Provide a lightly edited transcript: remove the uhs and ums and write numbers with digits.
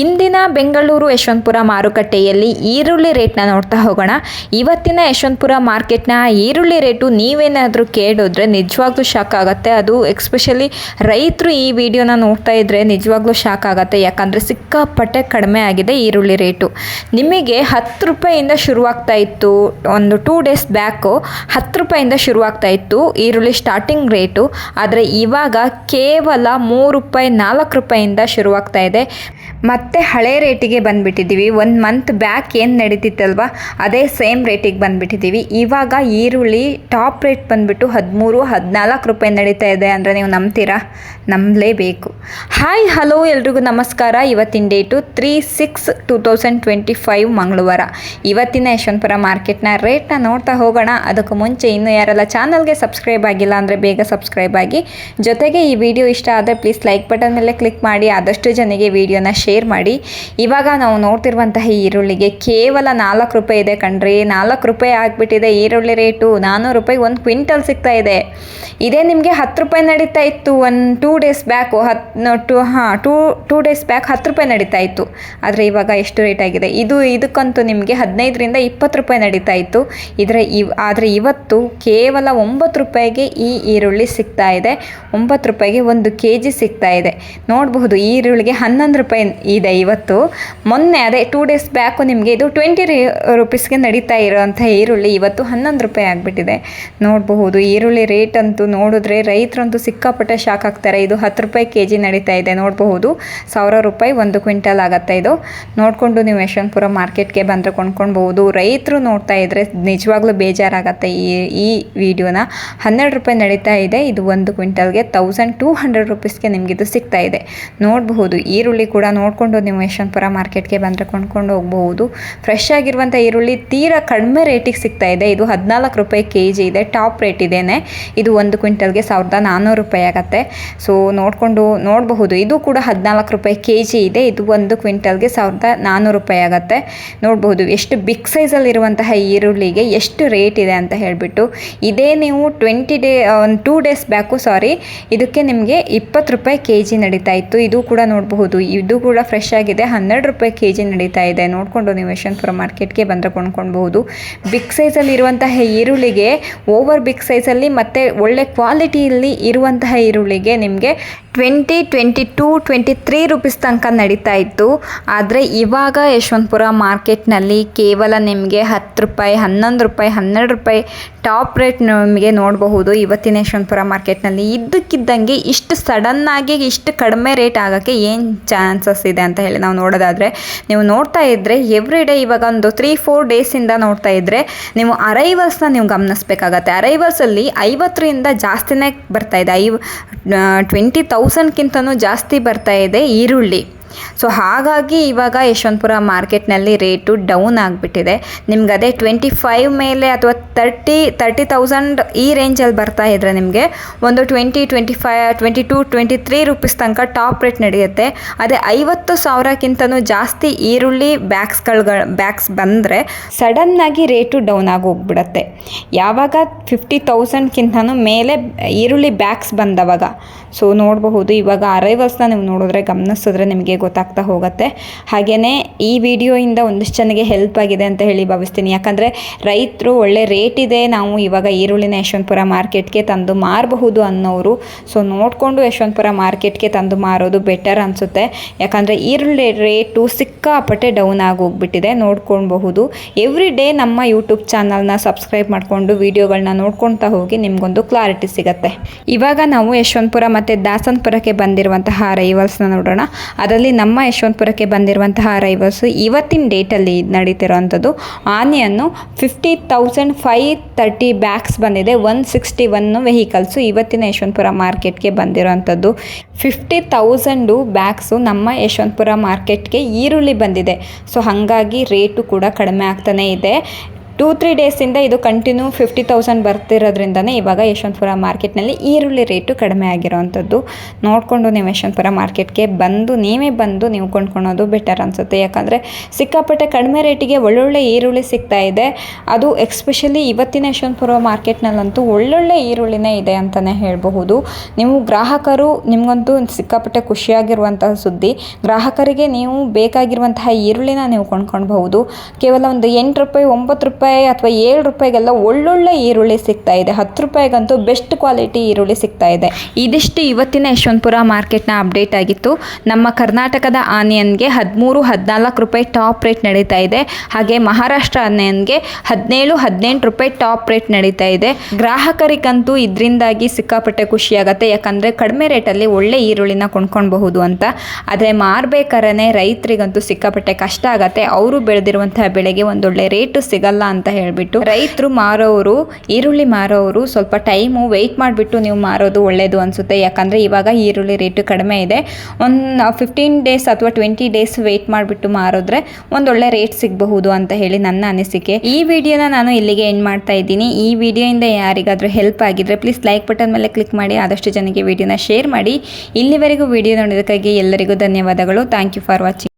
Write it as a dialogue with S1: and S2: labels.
S1: ಇಂದಿನ ಬೆಂಗಳೂರು ಯಶವಂತಪುರ ಮಾರುಕಟ್ಟೆಯಲ್ಲಿ ಈರುಳ್ಳಿ ರೇಟ್ನ ನೋಡ್ತಾ ಹೋಗೋಣ. ಇವತ್ತಿನ ಯಶವಂತಪುರ ಮಾರ್ಕೆಟ್ನ ಈರುಳ್ಳಿ ರೇಟು ನೀವೇನಾದರೂ ಕೇಳಿದ್ರೆ ನಿಜವಾಗ್ಲೂ ಶಾಕ್ ಆಗುತ್ತೆ. ಅದು ಎಕ್ಸ್ಪೆಷಲಿ ರೈತರು ಈ ವಿಡಿಯೋನ ನೋಡ್ತಾ ಇದ್ದರೆ ನಿಜವಾಗ್ಲೂ ಶಾಕ್ ಆಗುತ್ತೆ. ಯಾಕಂದರೆ ಸಿಕ್ಕಾಪಟ್ಟೆ ಕಡಿಮೆ ಆಗಿದೆ ಈರುಳ್ಳಿ ರೇಟು. ನಿಮಗೆ 10 ರೂಪಾಯಿಂದ ಶುರುವಾಗ್ತಾ ಇತ್ತು, ಒಂದು 2 ಡೇಸ್ ಬ್ಯಾಕು 10 ರೂಪಾಯಿಂದ ಶುರುವಾಗ್ತಾ ಇತ್ತು ಈರುಳ್ಳಿ ಸ್ಟಾರ್ಟಿಂಗ್ ರೇಟು. ಆದರೆ ಇವಾಗ ಕೇವಲ 3 ರೂಪಾಯಿ 4 ರೂಪಾಯಿಂದ ಶುರುವಾಗ್ತಾ ಇದೆ. ಮತ್ತು ಹಳೆ ರೇಟಿಗೆ ಬಂದುಬಿಟ್ಟಿದ್ದೀವಿ. 1 ಮಂತ್ ಬ್ಯಾಕ್ ಏನು ನಡೀತಿತ್ತಲ್ವ ಅದೇ ಸೇಮ್ ರೇಟಿಗೆ ಬಂದುಬಿಟ್ಟಿದ್ದೀವಿ. ಇವಾಗ ಈರುಳ್ಳಿ ಟಾಪ್ ರೇಟ್ ಬಂದುಬಿಟ್ಟು 13-14 ರೂಪಾಯಿ ನಡೀತಾ ಇದೆ ಅಂದರೆ ನೀವು ನಂಬ್ತೀರಾ? ನಂಬಲೇಬೇಕು. ಹಾಯ್ ಹಲೋ ಎಲ್ರಿಗೂ ನಮಸ್ಕಾರ. ಇವತ್ತಿನ ಡೇಟು 3/6/2025 ಮಂಗಳವಾರ. ಇವತ್ತಿನ ಯಶವಂತಪುರ ಮಾರ್ಕೆಟ್ನ ರೇಟ್ನ ನೋಡ್ತಾ ಹೋಗೋಣ. ಅದಕ್ಕೂ ಮುಂಚೆ ಇನ್ನೂ ಯಾರೆಲ್ಲ ಚಾನಲ್ಗೆ ಸಬ್ಸ್ಕ್ರೈಬ್ ಆಗಿಲ್ಲ ಅಂದರೆ ಬೇಗ ಸಬ್ಸ್ಕ್ರೈಬ್ ಆಗಿ. ಜೊತೆಗೆ ಈ ವಿಡಿಯೋ ಇಷ್ಟ ಆದರೆ ಪ್ಲೀಸ್ ಲೈಕ್ ಬಟನ್ ಮೇಲೆ ಕ್ಲಿಕ್ ಮಾಡಿ ಆದಷ್ಟು ಜನಗೆ ವಿಡಿಯೋನ ಶೇರ್ ಮಾಡಿ. ಇವಾಗ ನಾವು ನೋಡ್ತಿರುವಂತಹ ಈರುಳ್ಳಿಗೆ ಕೇವಲ 4 ರೂಪಾಯಿ ಇದೆ ಕಣ್ರಿ. 4 ರೂಪಾಯಿ ಆಗಿಬಿಟ್ಟಿದೆ ಈರುಳ್ಳಿ ರೇಟು. 400 ರೂಪಾಯಿ 1 ಕ್ವಿಂಟಲ್ ಸಿಗ್ತಾ ಇದೆ. ಇದೇ ನಿಮಗೆ 10 ರೂಪಾಯಿ ನಡೀತಾ ಇತ್ತು 2 ಡೇಸ್ ಬ್ಯಾಕು. 2 ಡೇಸ್ ಬ್ಯಾಕ್ 10 ರೂಪಾಯಿ ನಡೀತಾ ಇತ್ತು. ಆದರೆ ಇವಾಗ ಎಷ್ಟು ರೇಟ್ ಆಗಿದೆ? ಇದಕ್ಕಂತೂ ನಿಮಗೆ 15-20 ರೂಪಾಯಿ ನಡೀತಾ ಇತ್ತು. ಆದರೆ ಇವತ್ತು ಕೇವಲ 9 ರೂಪಾಯಿಗೆ ಈ ಈರುಳ್ಳಿ ಸಿಗ್ತಾ ಇದೆ. 9 ರೂಪಾಯಿಗೆ 1 kg ಸಿಗ್ತಾ ಇದೆ. ನೋಡಬಹುದು ಈರುಳ್ಳಿಗೆ 11 ರೂಪಾಯಿ ಇದೆ ಇವತ್ತು. ಮೊನ್ನೆ ಅದೇ 2 ಡೇಸ್ ಬ್ಯಾಕು ನಿಮಗೆ ಇದು 20 ರೂಪೀಸ್ಗೆ ನಡೀತಾ ಇರೋವಂಥ ಈರುಳ್ಳಿ ಇವತ್ತು 11 ರೂಪಾಯಿ ಆಗಿಬಿಟ್ಟಿದೆ. ನೋಡಬಹುದು ಈರುಳ್ಳಿ ರೇಟ್ ಅಂತೂ ನೋಡಿದ್ರೆ ರೈತರಂತೂ ಸಿಕ್ಕಾಪಟ್ಟೆ ಶಾಕ್ ಆಗ್ತಾರೆ. ಇದು 10 ರೂಪಾಯಿ kg ನಡೀತಾ ಇದೆ. ನೋಡಬಹುದು 1000 ರೂಪಾಯಿ 1 ಕ್ವಿಂಟಲ್ ಆಗುತ್ತೆ. ಇದು ನೋಡಿಕೊಂಡು ನೀವು ಯಶವಂತಪುರ ಮಾರ್ಕೆಟ್ಗೆ ಬಂದರೆ ಕೊಂಡ್ಕೊಳ್ಬಹುದು. ರೈತರು ನೋಡ್ತಾ ಇದ್ದರೆ ನಿಜವಾಗ್ಲೂ ಬೇಜಾರಾಗತ್ತೆ. ಈ ವಿಡಿಯೋನ 12 ರೂಪಾಯಿ ನಡೀತಾ ಇದೆ. ಇದು 1 ಕ್ವಿಂಟಲ್ಗೆ 1200 ರೂಪೀಸ್ಗೆ ನಿಮಗಿದು ಸಿಗ್ತಾ ಇದೆ. ನೋಡಬಹುದು ಈರುಳ್ಳಿ ಕೂಡ ನೋಡಿಕೊಂಡು ನೀವು ಯಶವಂತಪುರ ಮಾರ್ಕೆಟ್ಗೆ ಬಂದರೆ ಕೊಂಡ್ಕೊಂಡು ಹೋಗಬಹುದು. ಫ್ರೆಶ್ ಆಗಿರುವಂಥ ಈರುಳ್ಳಿ ತೀರಾ ಕಡಿಮೆ ರೇಟಿಗೆ ಸಿಗ್ತಾ ಇದೆ. ಇದು 14 ರೂಪಾಯಿ kg ಇದೆ. ಟಾಪ್ ರೇಟ್ ಇದೇನೆ. ಇದು 1 ಕ್ವಿಂಟಲ್ಗೆ 1400 ರೂಪಾಯಿ ಆಗುತ್ತೆ. ಸೊ ನೋಡಬಹುದು ಇದು ಕೂಡ 14 ರೂಪಾಯಿ kg ಇದೆ. ಇದು 1 ಕ್ವಿಂಟಲ್ಗೆ 1400 ರೂಪಾಯಿ ಆಗುತ್ತೆ. ನೋಡಬಹುದು ಎಷ್ಟು ಬಿಗ್ ಸೈಜಲ್ಲಿರುವಂತಹ ಈರುಳ್ಳಿಗೆ ಎಷ್ಟು ರೇಟ್ ಇದೆ ಅಂತ ಹೇಳಿಬಿಟ್ಟು. ಇದೇ ನೀವು 2 ಡೇಸ್ ಬ್ಯಾಕು ಇದಕ್ಕೆ ನಿಮಗೆ 20 ರೂಪಾಯಿ kg ನಡೀತಾ ಇತ್ತು. ಇದು ಕೂಡ ನೋಡಬಹುದು. ಇದು ಕೂಡ ಫ್ರೆಶ್ ಆಗಿದೆ. 12 ರೂಪಾಯಿ kg ನಡೀತಾ ಇದೆ. ನೋಡಿಕೊಂಡು ನೀವು ಯಶವಂತಪುರ ಮಾರ್ಕೆಟ್ಗೆ ಬಂದರೆ ಕೊಂಡ್ಕೊಳ್ಬಹುದು. ಬಿಗ್ ಸೈಜಲ್ಲಿ ಇರುವಂತಹ ಈರುಳ್ಳಿಗೆ, ಓವರ್ ಬಿಗ್ ಸೈಜಲ್ಲಿ ಮತ್ತು ಒಳ್ಳೆ ಕ್ವಾಲಿಟಿಯಲ್ಲಿ ಇರುವಂತಹ ಈರುಳ್ಳಿಗೆ ನಿಮಗೆ 22-23 ರೂಪೀಸ್ ತನಕ ನಡೀತಾ ಇತ್ತು. ಆದರೆ ಇವಾಗ ಯಶವಂತಪುರ ಮಾರ್ಕೆಟ್ನಲ್ಲಿ ಕೇವಲ ನಿಮಗೆ 10 ರೂಪಾಯಿ 11 ರೂಪಾಯಿ 12 ರೂಪಾಯಿ ಟಾಪ್ ರೇಟ್ ನಿಮಗೆ ನೋಡಬಹುದು. ಇವತ್ತಿನ ಯಶವಂತಪುರ ಮಾರ್ಕೆಟ್ನಲ್ಲಿ ಇದ್ದಕ್ಕಿದ್ದಂಗೆ ಇಷ್ಟು ಸಡನ್ನಾಗಿ ಇಷ್ಟು ಕಡಿಮೆ ರೇಟ್ ಆಗೋಕ್ಕೆ ಏನು ಚಾನ್ಸಸ್ ಇದೆ ಅಂತ ಹೇಳಿ ನಾವು ನೋಡೋದಾದರೆ, ನೀವು ನೋಡ್ತಾ ಇದ್ದರೆ ಎವ್ರಿ ಡೇ ಇವಾಗ ಒಂದು 3-4 ಡೇಸಿಂದ ನೋಡ್ತಾ ಇದ್ದರೆ ನೀವು ಅರೈವಲ್ಸ್ನ ನೀವು ಗಮನಿಸಬೇಕಾಗತ್ತೆ. ಅರೈವಲ್ಸಲ್ಲಿ 50ರಿಂದ ಜಾಸ್ತಿನೇ ಬರ್ತಾ ಇದೆ. 20,000ಕ್ಕಿಂತನೂ ಜಾಸ್ತಿ ಬರ್ತಾ ಇದೆ ಈರುಳ್ಳಿ. ಸೊ ಹಾಗಾಗಿ ಇವಾಗ ಯಶವಂತಪುರ ಮಾರ್ಕೆಟ್ನಲ್ಲಿ ರೇಟು ಡೌನ್ ಆಗಿಬಿಟ್ಟಿದೆ. ನಿಮ್ಗೆ ಅದೇ 25 ಮೇಲೆ ಅಥವಾ 30,000 ಈ ರೇಂಜಲ್ಲಿ ಬರ್ತಾ ಇದ್ದರೆ ನಿಮಗೆ ಒಂದು 22-23 ರೂಪೀಸ್ ತನಕ ಟಾಪ್ ರೇಟ್ ನಡೆಯುತ್ತೆ. ಅದೇ 50,000ಕ್ಕಿಂತನೂ ಜಾಸ್ತಿ ಈರುಳ್ಳಿ ಬ್ಯಾಗ್ಸ್ ಬಂದರೆ ಸಡನ್ನಾಗಿ ರೇಟು ಡೌನ್ ಆಗಿ ಹೋಗ್ಬಿಡತ್ತೆ. ಯಾವಾಗ 50,000ಕ್ಕಿಂತನೂ ಮೇಲೆ ಈರುಳ್ಳಿ ಬ್ಯಾಗ್ಸ್ ಬಂದವಾಗ. ಸೊ ನೋಡಬಹುದು ಇವಾಗ ಅರೈವಲ್ಸ್ನ ನೀವು ನೋಡಿದ್ರೆ ಗಮನಿಸಿದ್ರೆ ನಿಮಗೆ ಗೊತ್ತಾಗ್ತಾ ಹೋಗುತ್ತೆ. ಹಾಗೆಯೇ ಈ ವಿಡಿಯೋಯಿಂದ ಒಂದಿಷ್ಟು ಜನಗೆ ಹೆಲ್ಪ್ ಆಗಿದೆ ಅಂತ ಹೇಳಿ ಭಾವಿಸ್ತೀನಿ. ಯಾಕಂದರೆ ರೈತರು ಒಳ್ಳೆ ರೇಟ್ ಇದೆ, ನಾವು ಇವಾಗ ಈರುಳ್ಳಿನ ಯಶವಂತಪುರ ಮಾರ್ಕೆಟ್ಗೆ ತಂದು ಮಾರಬಹುದು ಅನ್ನೋರು. ಸೊ ನೋಡಿಕೊಂಡು ಯಶವಂತಪುರ ಮಾರ್ಕೆಟ್ಗೆ ತಂದು ಮಾರೋದು ಬೆಟರ್ ಅನಿಸುತ್ತೆ. ಯಾಕಂದರೆ ಈರುಳ್ಳಿ ರೇಟು ಸಿಕ್ಕಾಪಟ್ಟೆ ಡೌನ್ ಆಗಿ ಹೋಗ್ಬಿಟ್ಟಿದೆ. ನೋಡ್ಕೊಳ್ಬಹುದು. ಎವ್ರಿ ಡೇ ನಮ್ಮ ಯೂಟ್ಯೂಬ್ ಚಾನಲ್ನ ಸಬ್ಸ್ಕ್ರೈಬ್ ಮಾಡಿಕೊಂಡು ವಿಡಿಯೋಗಳನ್ನ ನೋಡ್ಕೊಳ್ತಾ ಹೋಗಿ ನಿಮಗೊಂದು ಕ್ಲಾರಿಟಿ ಸಿಗುತ್ತೆ. ಇವಾಗ ನಾವು ಯಶವಂತಪುರ ಮತ್ತು ದಾಸನಪುರಕ್ಕೆ ಬಂದಿರುವಂತಹ ಅರೈವಲ್ಸ್ನ ನೋಡೋಣ. ಅದರಲ್ಲಿ ನಮ್ಮ ಯಶವಂತಪುರಕ್ಕೆ ಬಂದಿರುವಂತಹ ಅರೈವಲ್ಸು ಇವತ್ತಿನ ಡೇಟಲ್ಲಿ ನಡೀತಿರೋವಂಥದ್ದು. ಆನಿಯನ್ನು 50,530 ಬ್ಯಾಗ್ಸ್ ಬಂದಿದೆ. 161 ವೆಹಿಕಲ್ಸು ಇವತ್ತಿನ ಯಶವಂತಪುರ ಮಾರ್ಕೆಟ್ಗೆ ಬಂದಿರೋವಂಥದ್ದು. 50,000 ಬ್ಯಾಗ್ಸು ನಮ್ಮ ಯಶವಂತಪುರ ಮಾರ್ಕೆಟ್ಗೆ ಈರುಳ್ಳಿ ಬಂದಿದೆ. ಸೊ ಹಾಗಾಗಿ ರೇಟು ಕೂಡ ಕಡಿಮೆ ಆಗ್ತಾನೇ ಇದೆ. 2-3 ಡೇಸಿಂದ ಇದು ಕಂಟಿನ್ಯೂ 50,000 ಬರ್ತಿರೋದ್ರಿಂದನೇ ಇವಾಗ ಯಶವಂತಪುರ ಮಾರ್ಕೆಟ್ನಲ್ಲಿ ಈರುಳ್ಳಿ ರೇಟು ಕಡಿಮೆ ಆಗಿರೋವಂಥದ್ದು. ನೋಡಿಕೊಂಡು ನೀವು ಯಶವಂತಪುರ ಮಾರ್ಕೆಟ್ಗೆ ನೀವೇ ಬಂದು ನೀವು ಕೊಂಡ್ಕೊಳೋದು ಬೆಟರ್ ಅನಿಸುತ್ತೆ. ಯಾಕಂದರೆ ಸಿಕ್ಕಾಪಟ್ಟೆ ಕಡಿಮೆ ರೇಟಿಗೆ ಒಳ್ಳೊಳ್ಳೆ ಈರುಳ್ಳಿ ಸಿಗ್ತಾ ಇದೆ. ಅದು ಎಕ್ಸ್ಪೆಷಲಿ ಇವತ್ತಿನ ಯಶವಂತಪುರ ಮಾರ್ಕೆಟ್ನಲ್ಲಂತೂ ಒಳ್ಳೊಳ್ಳೆ ಈರುಳ್ಳಿನೇ ಇದೆ ಅಂತಲೇ ಹೇಳಬಹುದು. ನೀವು ಗ್ರಾಹಕರು ನಿಮಗಂತೂ ಸಿಕ್ಕಾಪಟ್ಟೆ ಖುಷಿಯಾಗಿರುವಂತಹ ಸುದ್ದಿ. ಗ್ರಾಹಕರಿಗೆ ನೀವು ಬೇಕಾಗಿರುವಂತಹ ಈರುಳ್ಳಿನ ನೀವು ಕೊಂಡ್ಕೊಳ್ಬಹುದು. ಕೇವಲ ಒಂದು 8 ರೂಪಾಯಿ 9 ರೂಪಾಯಿ ಅಥವಾ 7 ರೂಪಾಯಿಗೆಲ್ಲ ಒಳ್ಳೊಳ್ಳೆ ಈರುಳ್ಳಿ ಸಿಗ್ತಾ ಇದೆ. 10 ರೂಪಾಯಿಗಂತೂ ಬೆಸ್ಟ್ ಕ್ವಾಲಿಟಿ ಈರುಳ್ಳಿ ಸಿಗ್ತಾ ಇದೆ. ಇದಿಷ್ಟು ಇವತ್ತಿನ ಯಶವಂತಪುರ ಮಾರ್ಕೆಟ್ನ ಅಪ್ಡೇಟ್ ಆಗಿತ್ತು. ನಮ್ಮ ಕರ್ನಾಟಕದ ಆನಿಯನ್ಗೆ 13-14 ರೂಪಾಯಿ ಟಾಪ್ ರೇಟ್ ನಡೀತಾ ಇದೆ. ಹಾಗೆ ಮಹಾರಾಷ್ಟ್ರ ಆನಿಯನ್ಗೆ 17-18 ರೂಪಾಯಿ ಟಾಪ್ ರೇಟ್ ನಡೀತಾ ಇದೆ. ಗ್ರಾಹಕರಿಗಂತೂ ಇದರಿಂದಾಗಿ ಸಿಕ್ಕಾಪಟ್ಟೆ ಖುಷಿಯಾಗತ್ತೆ. ಯಾಕಂದರೆ ಕಡಿಮೆ ರೇಟಲ್ಲಿ ಒಳ್ಳೆ ಈರುಳ್ಳಿನ ಕೊಂಡ್ಕೊಳ್ಬಹುದು ಅಂತ. ಆದರೆ ಮಾರಬೇಕಾದ್ರೆ ರೈತರಿಗಂತೂ ಸಿಕ್ಕಾಪಟ್ಟೆ ಕಷ್ಟ ಆಗತ್ತೆ. ಅವರು ಬೆಳೆದಿರುವಂತಹ ಬೆಳೆಗೆ ಒಂದೊಳ್ಳೆ ರೇಟು ಸಿಗಲ್ಲ ಅಂತ ಹೇಳಿಬಿಟ್ಟು ರೈತರು ಈರುಳ್ಳಿ ಮಾರೋರು ಸ್ವಲ್ಪ ಟೈಮು ವೆಯ್ಟ್ ಮಾಡಿಬಿಟ್ಟು ನೀವು ಮಾರೋದು ಒಳ್ಳೆಯದು ಅನಿಸುತ್ತೆ. ಯಾಕಂದರೆ ಇವಾಗ ಈರುಳ್ಳಿ ರೇಟು ಕಡಿಮೆ ಇದೆ. ಒಂದು 15 ಡೇಸ್ ಅಥವಾ 20 ಡೇಸ್ ವೆಯ್ಟ್ ಮಾಡಿಬಿಟ್ಟು ಮಾರಿದ್ರೆ ಒಂದೊಳ್ಳೆ ರೇಟ್ ಸಿಗಬಹುದು ಅಂತ ಹೇಳಿ ನನ್ನ ಅನಿಸಿಕೆ. ಈ ವಿಡಿಯೋನ ನಾನು ಇಲ್ಲಿಗೆ ಎಂಡ್ ಮಾಡ್ತಾ ಇದ್ದೀನಿ. ಈ ವಿಡಿಯೋಯಿಂದ ಯಾರಿಗಾದರೂ ಹೆಲ್ಪ್ ಆಗಿದ್ರೆ ಪ್ಲೀಸ್ ಲೈಕ್ ಬಟನ್ ಮೇಲೆ ಕ್ಲಿಕ್ ಮಾಡಿ ಆದಷ್ಟು ಜನಕ್ಕೆ ವಿಡಿಯೋನ ಶೇರ್ ಮಾಡಿ. ಇಲ್ಲಿವರೆಗೂ ವಿಡಿಯೋ ನೋಡೋದಕ್ಕಾಗಿ ಎಲ್ಲರಿಗೂ ಧನ್ಯವಾದಗಳು. Thank you for watching.